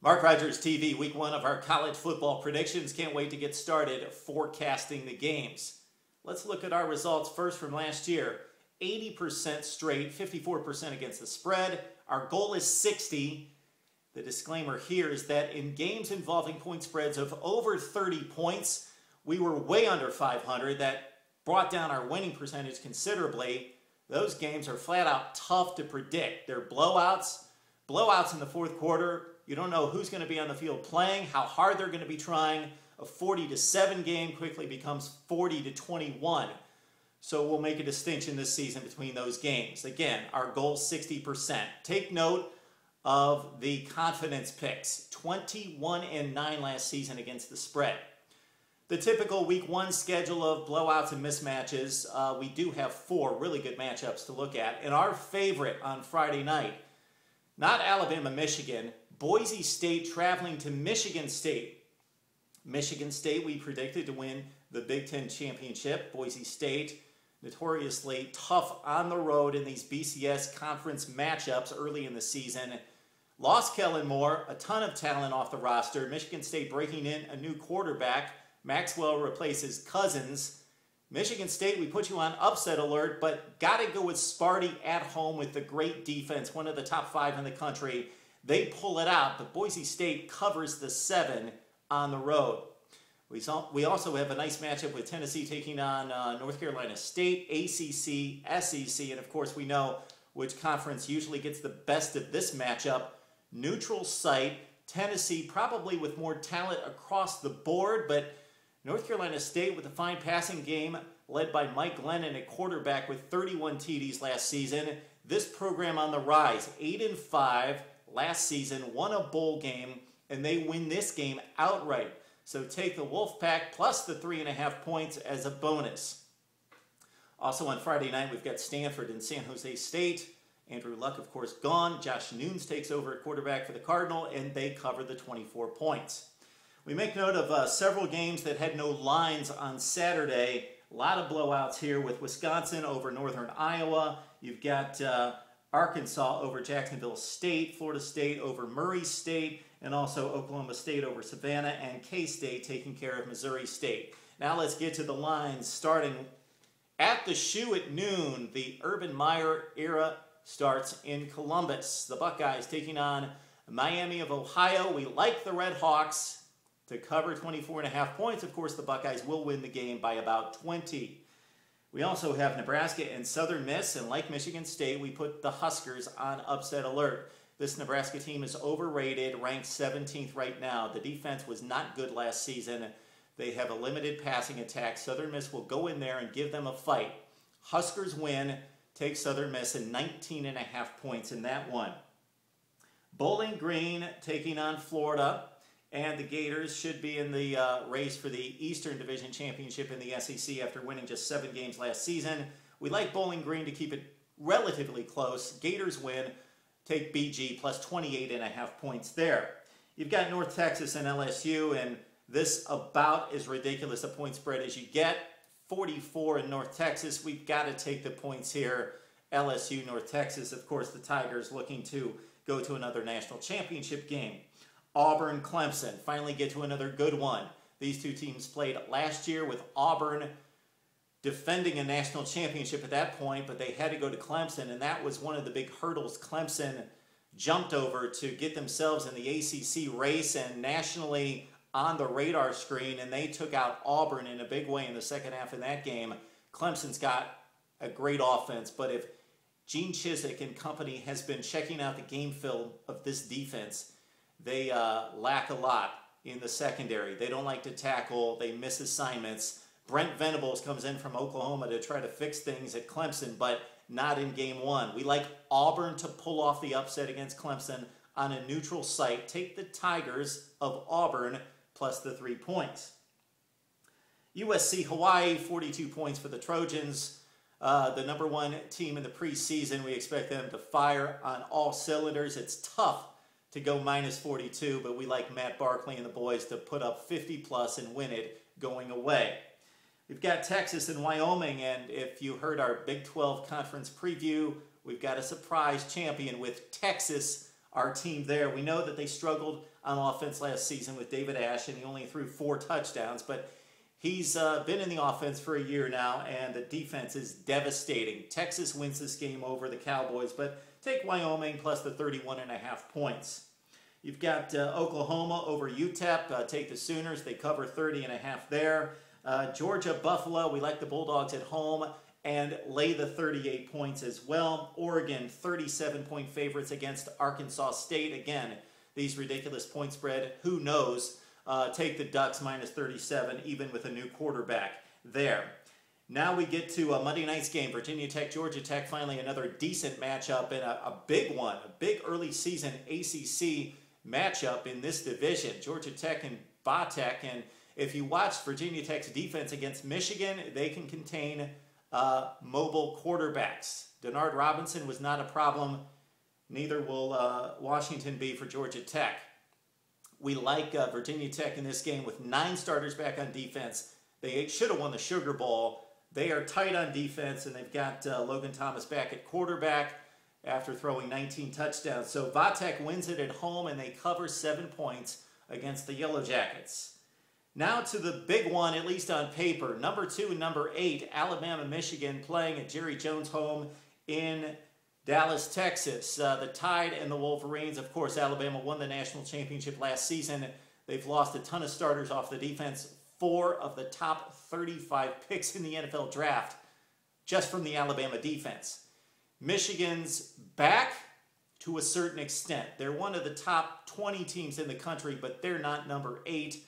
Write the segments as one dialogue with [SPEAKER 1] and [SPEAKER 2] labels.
[SPEAKER 1] Mark Rogers TV, week one of our college football predictions. Can't wait to get started forecasting the games. Let's look at our results first from last year. 80% straight, 54% against the spread. Our goal is 60. The disclaimer here is that in games involving point spreads of over 30 points, we were way under 500. That brought down our winning percentage considerably. Those games are flat out tough to predict. They're blowouts in the fourth quarter. You don't know who's going to be on the field playing, how hard they're going to be trying. A 40-7 game quickly becomes 40-21. So we'll make a distinction this season between those games. Again, our goal is 60%. Take note of the confidence picks. 21-9 last season against the spread. The typical week one schedule of blowouts and mismatches, we do have 4 really good matchups to look at. And our favorite on Friday night, not Alabama, Michigan, Boise State traveling to Michigan State. Michigan State we predicted to win the Big Ten championship. Boise State notoriously tough on the road in these BCS conference matchups early in the season. Lost Kellen Moore, a ton of talent off the roster. Michigan State breaking in a new quarterback. Maxwell replaces Cousins. Michigan State, we put you on upset alert, but got to go with Sparty at home with the great defense, one of the top 5 in the country. They pull it out, but Boise State covers the 7 on the road. We also have a nice matchup with Tennessee taking on North Carolina State, ACC, SEC, and of course we know which conference usually gets the best of this matchup. Neutral site, Tennessee probably with more talent across the board, but North Carolina State with a fine passing game led by Mike Glennon at quarterback with 31 TDs last season. This program on the rise, 8-5 last season, won a bowl game, and they win this game outright. So take the Wolfpack plus the 3.5 points as a bonus. Also on Friday night, we've got Stanford and San Jose State. Andrew Luck, of course, gone. Josh Nunes takes over at quarterback for the Cardinal, and they cover the 24 points. We make note of several games that had no lines on Saturday. A lot of blowouts here with Wisconsin over Northern Iowa. You've got Arkansas over Jacksonville State, Florida State over Murray State, and also Oklahoma State over Savannah, and K-State taking care of Missouri State. Now let's get to the lines starting at the shoe at noon. The Urban Meyer era starts in Columbus. The Buckeyes taking on Miami of Ohio. We like the Red Hawks to cover 24.5 points. Of course, the Buckeyes will win the game by about 20. We also have Nebraska and Southern Miss, and like Michigan State, we put the Huskers on upset alert. This Nebraska team is overrated, ranked 17th right now. The defense was not good last season. They have a limited passing attack. Southern Miss will go in there and give them a fight. Huskers win, take Southern Miss and 19.5 points in that one. Bowling Green taking on Florida. And the Gators should be in the race for the Eastern Division Championship in the SEC after winning just 7 games last season. We like Bowling Green to keep it relatively close. Gators win, take BG plus 28.5 points there. You've got North Texas and LSU, and this about as ridiculous a point spread as you get. 44 in North Texas. We've got to take the points here. LSU, North Texas. Of course, the Tigers looking to go to another national championship game. Auburn, Clemson, finally get to another good one. These two teams played last year with Auburn defending a national championship at that point, but they had to go to Clemson, and that was one of the big hurdles Clemson jumped over to get themselves in the ACC race and nationally on the radar screen, and they took out Auburn in a big way in the second half of that game. Clemson's got a great offense, but if Gene Chizik and company has been checking out the game film of this defense, they lack a lot in the secondary. They don't like to tackle. They miss assignments. Brent Venables comes in from Oklahoma to try to fix things at Clemson, but not in game one. We like Auburn to pull off the upset against Clemson on a neutral site. Take the Tigers of Auburn plus the 3 points. USC Hawaii, 42 points for the Trojans. The +1 team in the preseason. We expect them to fire on all cylinders. It's tough to go -42, but we like Matt Barkley and the boys to put up 50+ and win it going away. We've got Texas and Wyoming, and if you heard our Big 12 conference preview, we've got a surprise champion with Texas our team there. We know that they struggled on offense last season with David Ash, and he only threw 4 touchdowns, but he's been in the offense for a year now, and the defense is devastating. Texas wins this game over the Cowboys, but take Wyoming plus the 31.5 points. You've got Oklahoma over UTEP. Take the Sooners. They cover 30.5 there. Georgia, Buffalo. We like the Bulldogs at home and lay the 38 points as well. Oregon, 37-point favorites against Arkansas State. Again, these ridiculous point spread. Who knows? Take the Ducks minus 37, even with a new quarterback there. Now we get to a Monday night's game. Virginia Tech, Georgia Tech. Finally, another decent matchup and a big one. A big early season ACC matchup in this division. Georgia Tech and Va-Tech. And if you watch Virginia Tech's defense against Michigan, they can contain mobile quarterbacks. Denard Robinson was not a problem. Neither will Washington be for Georgia Tech. We like Virginia Tech in this game with 9 starters back on defense. They should have won the Sugar Bowl. They are tight on defense, and they've got Logan Thomas back at quarterback after throwing 19 touchdowns. So Va-Tech wins it at home, and they cover 7 points against the Yellow Jackets. Now to the big one, at least on paper. Number 2 and number 8, Alabama, Michigan, playing at Jerry Jones' home in Dallas, Texas. The Tide and the Wolverines. Of course, Alabama won the national championship last season. They've lost a ton of starters off the defense. 4 of the top 35 picks in the NFL draft just from the Alabama defense. Michigan's back to a certain extent. They're one of the top 20 teams in the country, but they're not number 8.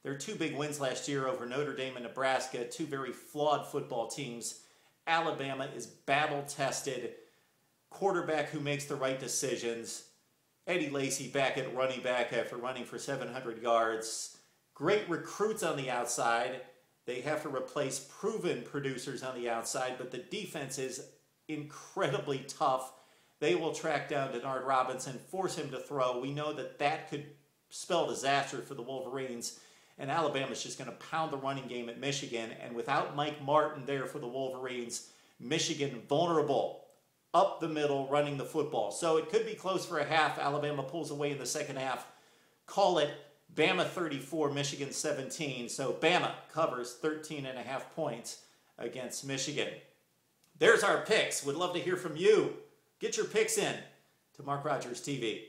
[SPEAKER 1] Their 2 big wins last year over Notre Dame and Nebraska, 2 very flawed football teams. Alabama is battle-tested. Quarterback who makes the right decisions. Eddie Lacy back at running back after running for 700 yards. Great recruits on the outside. They have to replace proven producers on the outside, but the defense is incredibly tough. They will track down Denard Robinson, force him to throw. We know that that could spell disaster for the Wolverines. And Alabama's just going to pound the running game at Michigan. And without Mike Martin there for the Wolverines, Michigan vulnerable, up the middle, running the football. So it could be close for a half. Alabama pulls away in the second half. Call it Bama 34, Michigan 17. So Bama covers 13.5 points against Michigan. There's our picks. Would love to hear from you. Get your picks in to Mark Rogers TV.